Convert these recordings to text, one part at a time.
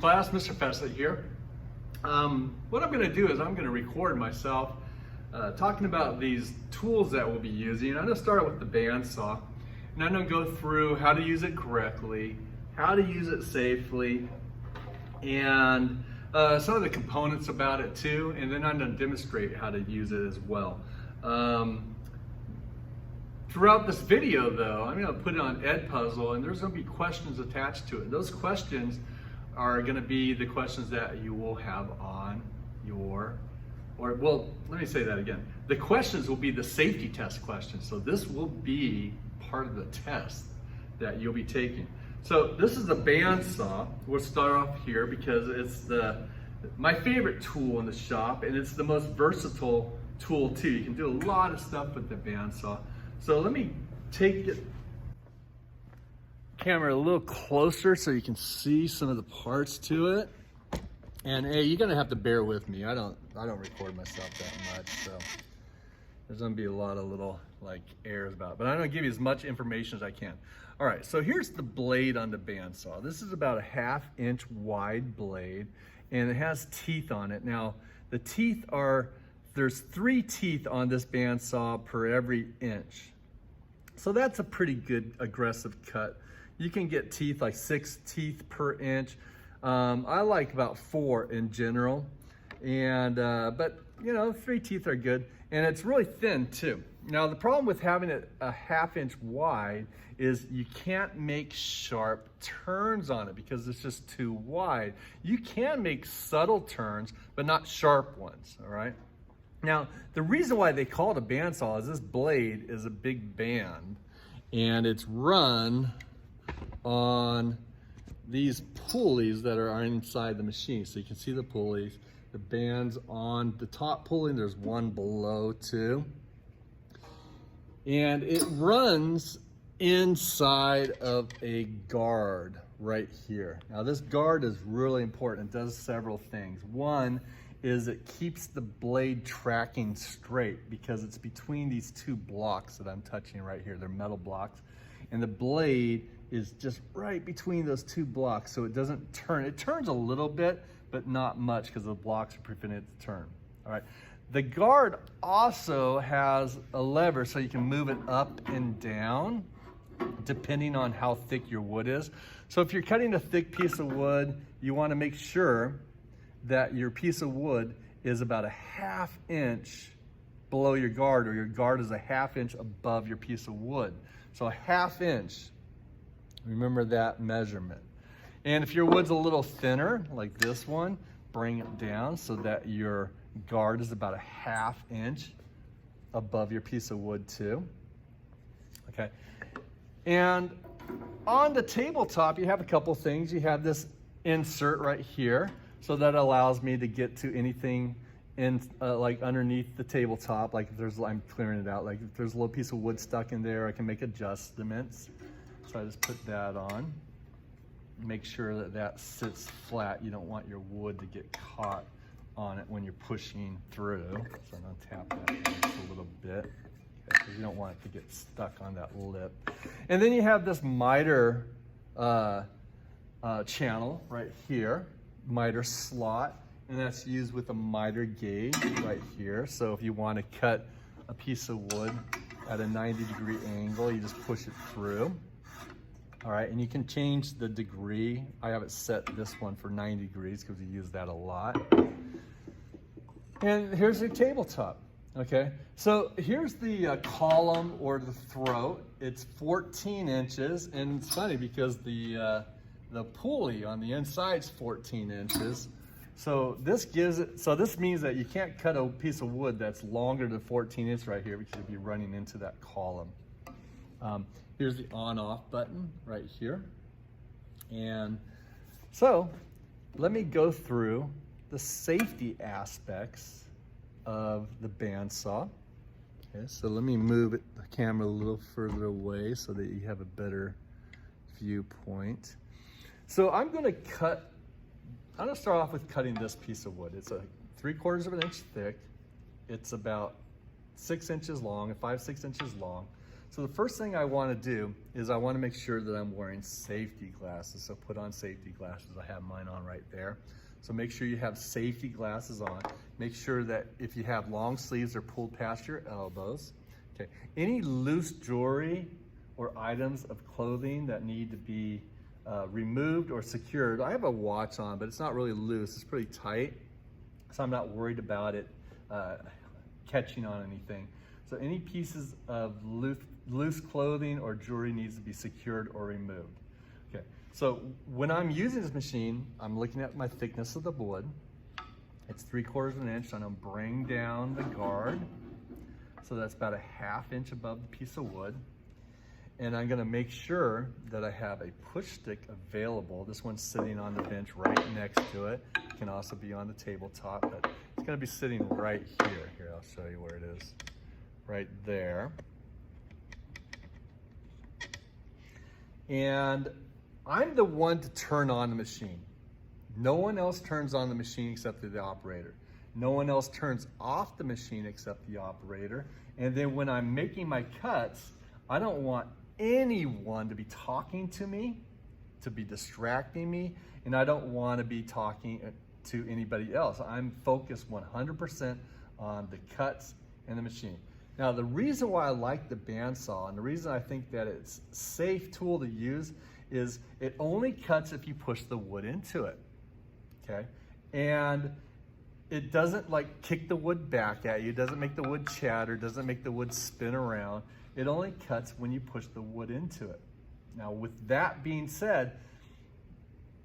class, Mr. Fesley here. What I'm going to do is I'm going to record myself talking about these tools that we'll be using. I'm going to start with the bandsaw, and I'm going to go through how to use it correctly, how to use it safely, and some of the components about it too, and then I'm going to demonstrate how to use it as well. Throughout this video though, I'm going to put it on Edpuzzle, and there's going to be questions attached to it. Those questions are going to be the questions that you will have on your, well, let me say that again. The questions will be the safety test questions. So this will be part of the test that you'll be taking. So this is the bandsaw. We'll start off here because it's my favorite tool in the shop, and it's the most versatile tool too. You can do a lot of stuff with the bandsaw. So let me take the camera a little closer so you can see some of the parts to it. And hey, you're gonna have to bear with me. I don't record myself that much, so there's gonna be a lot of little like errors about it. But I'm gonna give you as much information as I can. All right, so here's the blade on the bandsaw. This is about a 1/2 inch wide blade, and it has teeth on it. Now, the teeth are, there's 3 teeth on this bandsaw per every inch. So that's a pretty good aggressive cut. You can get teeth like 6 teeth per inch. I like about 4 in general. And, but you know, 3 teeth are good. And it's really thin too. Now the problem with having it a 1/2 inch wide is you can't make sharp turns on it because it's just too wide. You can make subtle turns, but not sharp ones, all right? Now, the reason why they call it a bandsaw is this blade is a big band, and it's run on these pulleys that are inside the machine. So you can see the pulleys, the band's on the top pulley, and there's one below too. And it runs inside of a guard right here. Now this guard is really important. It does several things. One is it keeps the blade tracking straight because it's between these 2 blocks that I'm touching right here. They're metal blocks, and the blade is just right between those 2 blocks, so it doesn't turn. It turns a little bit, but not much because the blocks are preventing it to turn. All right. The guard also has a lever so you can move it up and down depending on how thick your wood is. So if you're cutting a thick piece of wood, you want to make sure that your piece of wood is about a 1/2 inch below your guard, or your guard is a 1/2 inch above your piece of wood. So a 1/2 inch, remember that measurement. And if your wood's a little thinner, like this one, bring it down so that your guard is about a 1/2 inch above your piece of wood too. Okay. And on the tabletop, you have a couple things. You have this insert right here. So that allows me to get to anything in like underneath the tabletop. Like if there's, I'm clearing it out. Like if there's a little piece of wood stuck in there, I can make adjustments. So I just put that on. Make sure that that sits flat. You don't want your wood to get caught on it when you're pushing through. So I'm gonna tap that just a little bit because you don't want it to get stuck on that lip. And then you have this miter channel right here. Miter slot, and that's used with a miter gauge right here. So if you want to cut a piece of wood at a 90-degree angle, you just push it through. All right, and you can change the degree. I have it set this one for 90 degrees because we use that a lot. And here's your tabletop. Okay, so here's the column or the throat. It's 14 inches, and it's funny because the pulley on the inside is 14 inches. So this gives it, so this means that you can't cut a piece of wood that's longer than 14 inches right here because you'll be running into that column. Here's the on-off button right here. And so let me go through the safety aspects of the bandsaw. Okay, so let me move the camera a little further away so that you have a better viewpoint. So I'm going to start off with cutting this piece of wood. It's a 3/4 of an inch thick. It's about 6 inches long, 5-6 inches long. So the first thing I want to do is I want to make sure that I'm wearing safety glasses. So put on safety glasses. I have mine on right there. So make sure you have safety glasses on. Make sure that if you have long sleeves, they're pulled past your elbows. Okay. Any loose jewelry or items of clothing that need to be removed or secured. I have a watch on, but it's not really loose. It's pretty tight. So I'm not worried about it catching on anything. So any pieces of loose clothing or jewelry needs to be secured or removed. Okay, so when I'm using this machine, I'm looking at my thickness of the wood. It's 3/4 of an inch, so I'm gonna bring down the guard. So that's about a 1/2 inch above the piece of wood. And I'm gonna make sure that I have a push stick available. This one's sitting on the bench right next to it. It can also be on the tabletop, but it's gonna be sitting right here. Here, I'll show you where it is. Right there. And I'm the one to turn on the machine. No one else turns on the machine except the operator. No one else turns off the machine except the operator. And then when I'm making my cuts, I don't want anyone to be talking to me, to be distracting me, and I don't want to be talking to anybody else. I'm focused 100% on the cuts and the machine. Now, the reason why I like the bandsaw and the reason I think that it's a safe tool to use is it only cuts if you push the wood into it, okay? And it doesn't like kick the wood back at you, it doesn't make the wood chatter, doesn't make the wood spin around. It only cuts when you push the wood into it. Now, with that being said,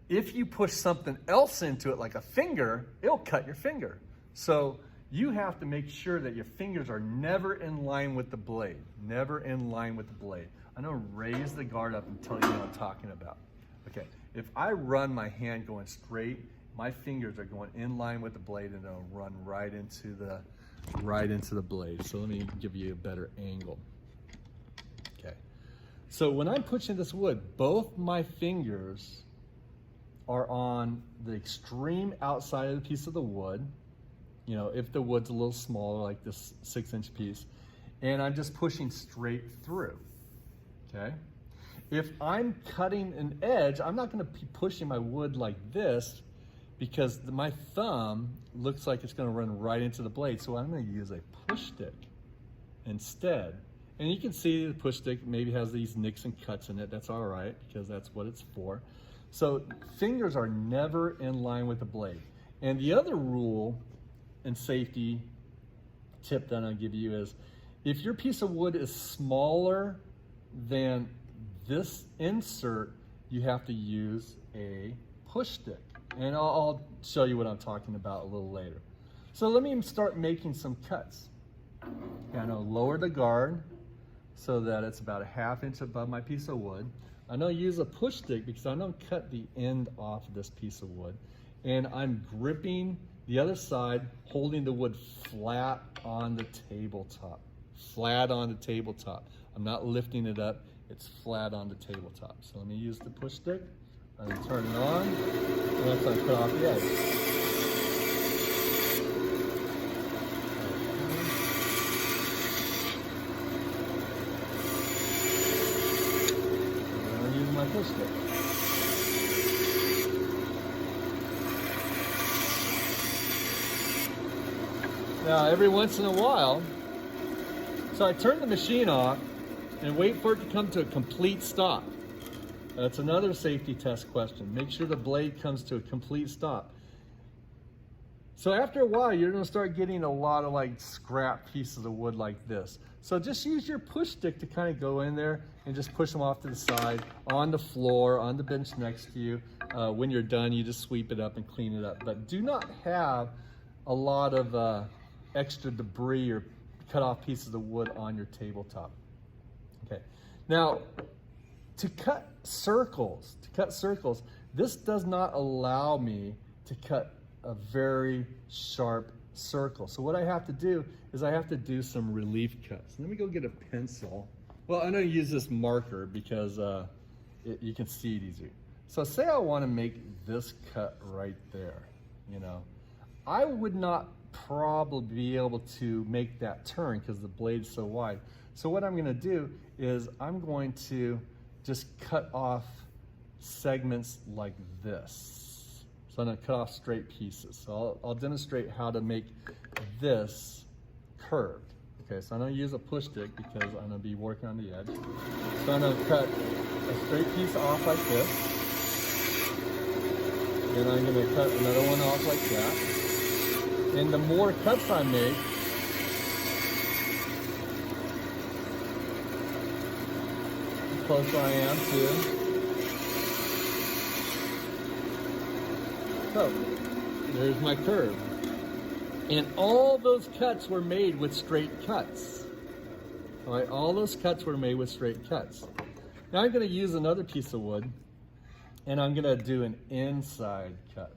if you push something else into it, like a finger, it'll cut your finger. So you have to make sure that your fingers are never in line with the blade, never in line with the blade. I'm gonna raise the guard up and tell you what I'm talking about. Okay, if I run my hand going straight, my fingers are going in line with the blade and it'll run right into the blade. So let me give you a better angle. Okay, so when I'm pushing this wood, both my fingers are on the extreme outside of the piece of the wood. You know, if the wood's a little smaller, like this 6-inch piece, and I'm just pushing straight through, okay? If I'm cutting an edge, I'm not gonna be pushing my wood like this because my thumb looks like it's gonna run right into the blade, so I'm gonna use a push stick instead. And you can see the push stick maybe has these nicks and cuts in it. That's all right, because that's what it's for. So fingers are never in line with the blade. And the other rule and safety tip that I'll give you is if your piece of wood is smaller than this insert, you have to use a push stick. And I'll show you what I'm talking about a little later. So let me start making some cuts. I'm gonna lower the guard so that it's about a 1/2 inch above my piece of wood. I'm gonna use a push stick because I'm gonna cut the end off of this piece of wood. And I'm gripping the other side, holding the wood flat on the tabletop. Flat on the tabletop. I'm not lifting it up, it's flat on the tabletop. So let me use the push stick. I'm gonna turn it on, once I cut off the edge. And I'm using my push stick. Now, every once in a while, so I turn the machine off and wait for it to come to a complete stop. That's another safety test question. Make sure the blade comes to a complete stop. So after a while, you're gonna start getting a lot of like scrap pieces of wood like this. So just use your push stick to kind of go in there and just push them off to the side, on the floor, on the bench next to you. When you're done, you just sweep it up and clean it up. But do not have a lot of extra debris or cut off pieces of wood on your tabletop. Okay, now to cut circles, this does not allow me to cut a very sharp circle. So what I have to do is I have to do some relief cuts. Let me go get a pencil. Well, I'm gonna use this marker because you can see it easier. So say I wanna make this cut right there, you know. I would not probably be able to make that turn because the blade's so wide. So what I'm gonna do is I'm going to just cut off segments like this. So I'm gonna cut off straight pieces. So I'll demonstrate how to make this curved. Okay, so I'm gonna use a push stick because I'm gonna be working on the edge. So I'm gonna cut a straight piece off like this. Then I'm gonna cut another one off like that. And the more cuts I make, the closer I am to. So, there's my curve. And all those cuts were made with straight cuts. All right, all those cuts were made with straight cuts. Now I'm gonna use another piece of wood and I'm gonna do an inside cut.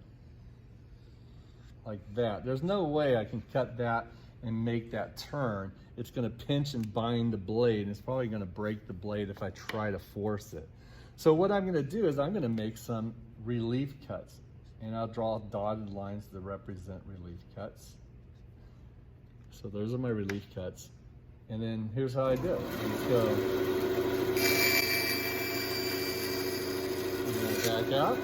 Like that. There's no way I can cut that and make that turn. It's gonna pinch and bind the blade and it's probably gonna break the blade if I try to force it. So what I'm gonna do is I'm gonna make some relief cuts and I'll draw dotted lines that represent relief cuts. So those are my relief cuts. And then here's how I do it. Let's go. Back out.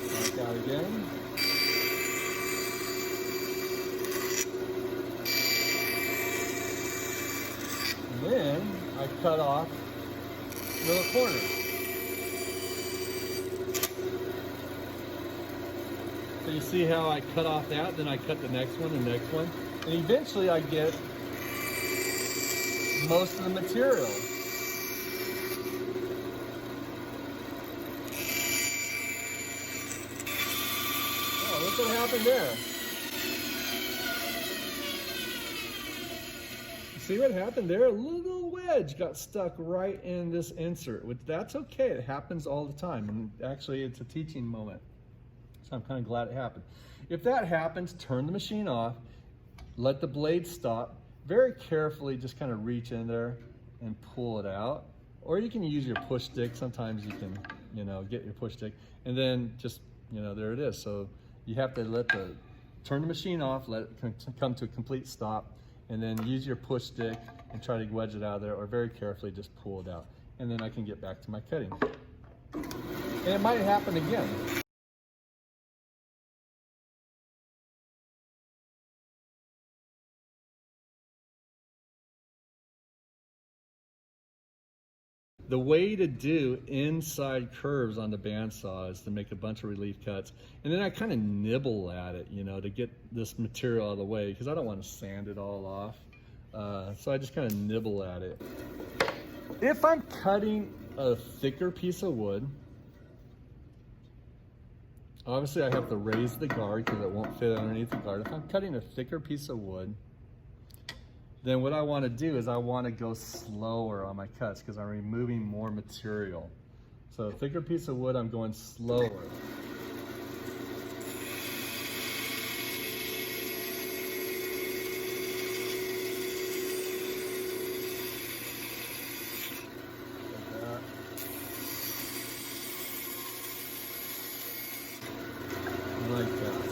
Back out again. And then I cut off little corners. So you see how I cut off that, then I cut the next one, and the next one. And eventually I get most of the material. Oh, look what happened there. See what happened there? A little wedge got stuck right in this insert, which that's okay. It happens all the time. And actually it's a teaching moment. So I'm kind of glad it happened. If that happens, turn the machine off, let the blade stop, very carefully just kind of reach in there and pull it out. Or you can use your push stick. Sometimes you can, get your push stick and then just, there it is. So you have to turn the machine off, let it come to a complete stop, and then use your push stick and try to wedge it out of there, or very carefully just pull it out. And then I can get back to my cutting. And it might happen again. The way to do inside curves on the bandsaw is to make a bunch of relief cuts, and then I kind of nibble at it, to get this material out of the way, because I don't want to sand it all off. So I just kind of nibble at it. If I'm cutting a thicker piece of wood, obviously I have to raise the guard because it won't fit underneath the guard. If I'm cutting a thicker piece of wood, then what I want to do is I want to go slower on my cuts because I'm removing more material. So a thicker piece of wood, I'm going slower. Like that.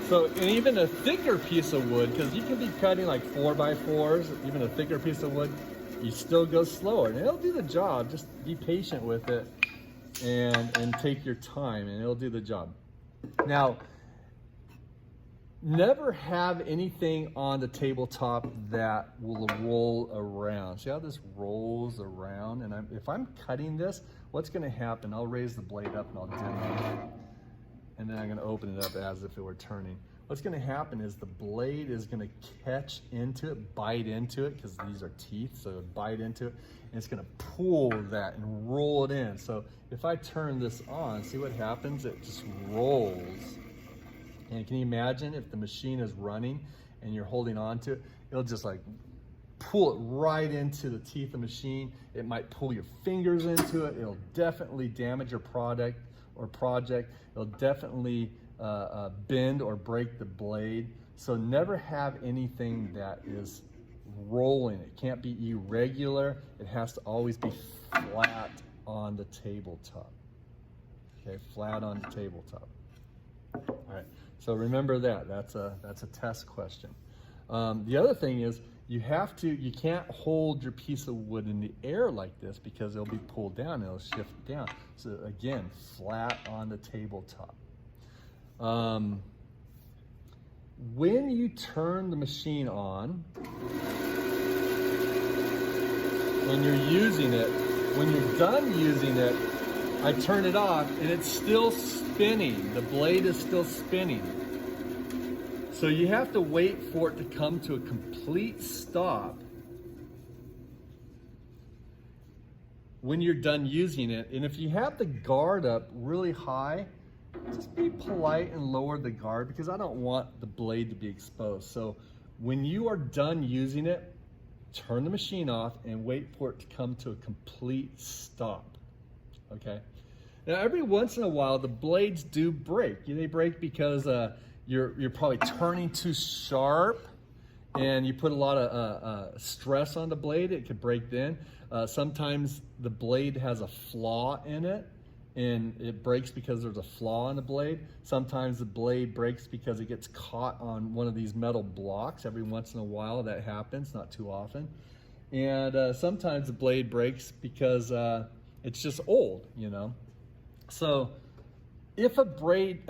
So, and even a thicker piece of wood, because you can be cutting like 4x4s, even a thicker piece of wood, you still go slower. And it'll do the job. Just be patient with it and take your time, and it'll do the job. Now, never have anything on the tabletop that will roll around. See how this rolls around? And if I'm cutting this, what's going to happen? I'll raise the blade up and I'll dim it. And then I'm going to open it up as if it were turning. What's going to happen is the blade is going to catch into it, bite into it, because these are teeth, so it'll bite into it, and it's going to pull that and roll it in. So if I turn this on, see what happens? It just rolls. And can you imagine if the machine is running and you're holding on to it, it'll just like pull it right into the teeth of the machine. It might pull your fingers into it. It'll definitely damage your product or project. It'll definitely bend or break the blade. So never have anything that is rolling. It can't be irregular. It has to always be flat on the tabletop. Okay, flat on the tabletop. All right, so remember that. That's a test question. The other thing is you can't hold your piece of wood in the air like this because it'll be pulled down, it'll shift down. So again, flat on the tabletop. When you turn the machine on, when you're using it, when you're done using it, I turn it off and it's still spinning. The blade is still spinning. So you have to wait for it to come to a complete stop when you're done using it. And if you have the guard up really high, just be polite and lower the guard because I don't want the blade to be exposed. So when you are done using it, turn the machine off and wait for it to come to a complete stop, okay? Now every once in a while the blades do break. They break because you're probably turning too sharp and you put a lot of stress on the blade, it could break then. Sometimes the blade has a flaw in it and it breaks because there's a flaw in the blade. Sometimes the blade breaks because it gets caught on one of these metal blocks. Every once in a while that happens, not too often. And sometimes the blade breaks because it's just old, you know. So if a blade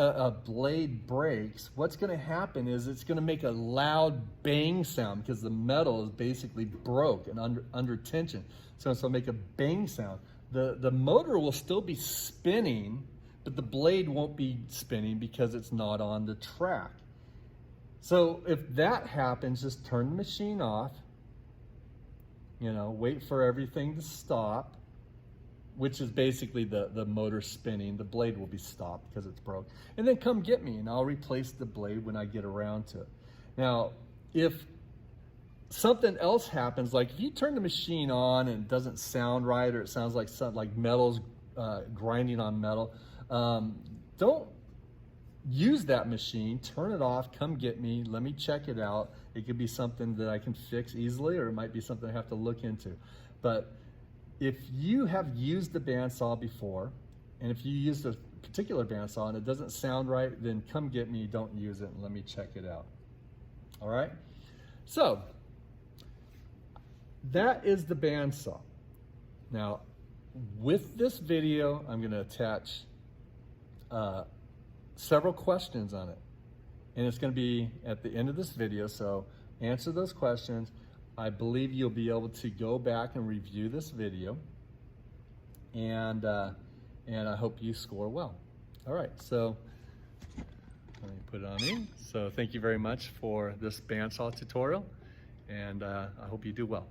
breaks, what's gonna happen is it's gonna make a loud bang sound because the metal is basically broke and under tension. So it's gonna make a bang sound. The motor will still be spinning, but the blade won't be spinning because it's not on the track. So if that happens, just turn the machine off, you know, wait for everything to stop, which is basically the motor spinning. The blade will be stopped because it's broke. And then come get me and I'll replace the blade when I get around to it. Now, if something else happens, like if you turn the machine on and it doesn't sound right, or it sounds like metal's grinding on metal, don't use that machine, turn it off, come get me, let me check it out. It could be something that I can fix easily, or it might be something I have to look into. But if you have used the bandsaw before, and if you used a particular bandsaw and it doesn't sound right, then come get me, don't use it, and let me check it out. All right? So, that is the bandsaw. Now, with this video, I'm gonna attach several questions on it. And it's gonna be at the end of this video, so answer those questions. I believe you'll be able to go back and review this video, and I hope you score well. All right, so let me put it on me. So thank you very much for this bandsaw tutorial, and I hope you do well.